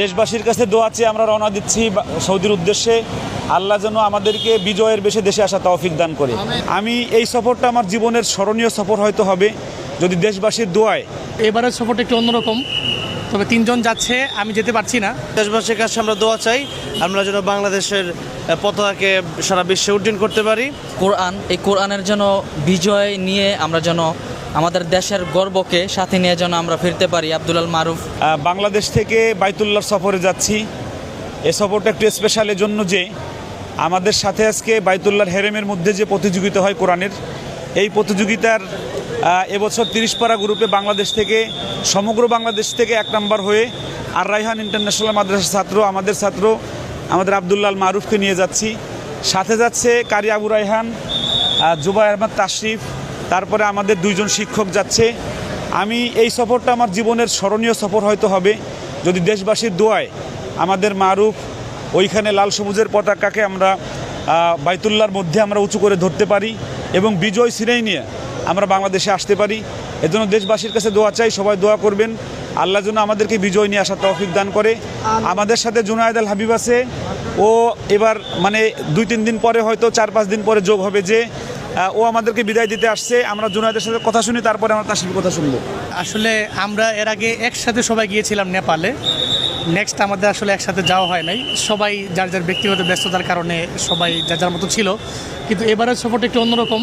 দেশবাসীর কাছে দোয়া চেয়ে আমরা রওনা দিচ্ছি সৌদির উদ্দেশ্যে। আল্লাহ যেন আমাদেরকে বিজয়ের বেশে দেশে আসা তৌফিক দান করে। আমি এই সফরটা আমার জীবনের স্মরণীয় সফর হয়তো হবে যদি দেশবাসীর দোয়ায়। এবারের সফরটা একটু অন্যরকম, তবে 3 জন যাচ্ছে, আমি যেতে পারছি না। দেশবাসীর কাছে আমরা দোয়া চাই আমরা যেন বাংলাদেশের পতাকাকে সারা বিশ্বে উড্ডীন করতে পারি। এই কোরআনের যেন বিজয় নিয়ে আমরা যেন আমাদের দেশের গর্বকে সাথে নিয়ে যেন আমরা ফিরতে পারি। আব্দুল মারুফ। বাংলাদেশ থেকে বাইতুল্লাহ সফরে যাচ্ছি। এ সফরটা একটু স্পেশাল এজন্য যে আমাদের সাথে আজকে বাইতুল্লাহর হেরেমের মধ্যে যে প্রতিযোগিতা হয় কোরআনের, এই প্রতিযোগিতার এবছর 30 পারা গ্রুপে বাংলাদেশ থেকে, সমগ্র বাংলাদেশ থেকে 1 নম্বর হয়ে আর রায়হান ইন্টারন্যাশনাল মাদ্রাসার ছাত্র, আমাদের আব্দুল মারুফকে নিয়ে যাচ্ছি। সাথে যাচ্ছে কারি আবু রায়হান, জুবাই আহমদ তাশরিফ, তারপরে আমাদের 2 জন শিক্ষক যাচ্ছে। আমি এই সফরটা আমার জীবনের স্মরণীয় সফর হয়তো হবে যদি দেশবাসীর দোয়ায় আমাদের মারুফ ওইখানে লাল সবুজের পতাকাকে আমরা বাইতুল্লাহর মধ্যে আমরা উঁচু করে ধরতে পারি এবং বিজয় ছিনিয়ে নিয়ে আমরা বাংলাদেশে আসতে পারি। এজন্য দেশবাসীর কাছে দোয়া চাই, সবাই দোয়া করবেন আল্লাহ যেন আমাদেরকে বিজয় নিয়ে আসার তৌফিক দান করে। আমাদের সাথে জুনায়েদ আল হাবিব আছে, ও এবার মানে 2-3 দিন পরে হয়তো 4-5 দিন পরে যোগ হবে যে ও আমাদেরকে বিদায় দিতে আসছে। আমরা জুনায়েদের সাথে কথা শুনি, তারপরে আমরা তাশরিফের কথা শুনবো। আসলে আমরা এর আগে একসাথে সবাই গিয়েছিলাম নেপালে, নেক্সট আমাদের আসলে একসাথে যাওয়া হয় নাই, সবাই যার যার ব্যক্তিগত ব্যস্ততার কারণে সবাই যার যার মতো ছিল। কিন্তু এবারের সফরটা একটু অন্যরকম,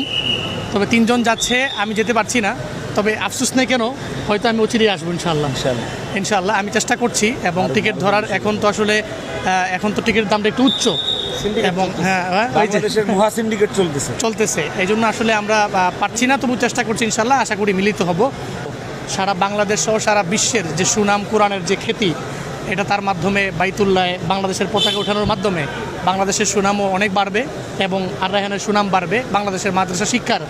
তবে 3 জন যাচ্ছে, আমি যেতে পারছি না। তবে আফসোস নেই কেন, হয়তো আমি অচিরেই আসবো ইনশাআল্লাহ। আমি চেষ্টা করছি এবং টিকিট ধরার এখন তো টিকিটের দামটা একটু উচ্চ এবং বাংলাদেশের মহা সিন্ডিকেট চলতেছে, এই জন্য আসলে আমরা পারছি না, তবু চেষ্টা করছি ইনশাআল্লাহ। আশা করি মিলিত হব। সারা বাংলাদেশ সহ সারা বিশ্বের যে সুনাম, কোরআনের যে খ্যাতি, এটা তার মাধ্যমে বাইতুল্লাহে বাংলাদেশের পতাকা ওঠানোর মাধ্যমে বাংলাদেশের সুনামও অনেক বাড়বে এবং আর রায়হানের সুনাম বাড়বে। বাংলাদেশের মাদ্রাসা শিক্ষার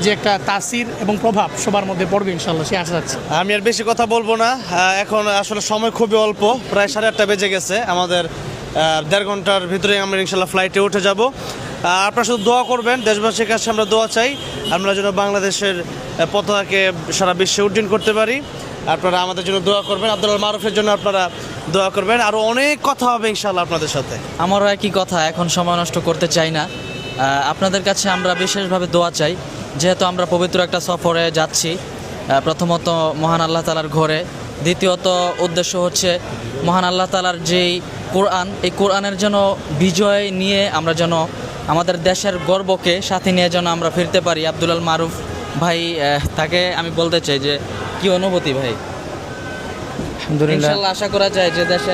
যে একটা তাসির এবং প্রভাব সবার মধ্যে পড়বে ইনশাআল্লাহ, সে আশা যাচ্ছে। আমি আর বেশি কথা বলবো না, এখন আসলে সময় খুবই অল্প, প্রায় 8:30 বেজে গেছে। আমাদের 1.5 ঘন্টার ভিতরে আমরা ইনশাআল্লাহ ফ্লাইটে উঠে যাব। আপনারা শুধু দোয়া করবেন, দেশবাসীর কাছে আমরা দোয়া চাই আমরা যেন বাংলাদেশের পতাকাকে সারা বিশ্বে উড্ডীন করতে পারি। আপনারা আমাদের জন্য দোয়া করবেন, আব্দুল মারুফের জন্য আপনারা দোয়া করবেন। আরও অনেক কথা হবে ইনশাআল্লাহ আপনাদের সাথে। আমারও একই কথা, এখন সময় নষ্ট করতে চাই না। আপনাদের কাছে আমরা বিশেষভাবে দোয়া চাই, যেহেতু আমরা পবিত্র একটা সফরে যাচ্ছি। প্রথমত মহান আল্লাহ তাআলার ঘরে, দ্বিতীয়ত উদ্দেশ্য হচ্ছে মহান আল্লাহ তাআলার যেই কোরআন, এই কোরআনের যেন বিজয় নিয়ে আমরা যেন আমাদের দেশের গর্বকে সাথে নিয়ে যেন আমরা ফিরতে পারি। আব্দুল মারুফ ভাই, তাকে আমি বলতে চাই যে কি অনুভূতি ভাই? ইনশাআল্লাহ আশা করা যায় যে দেশের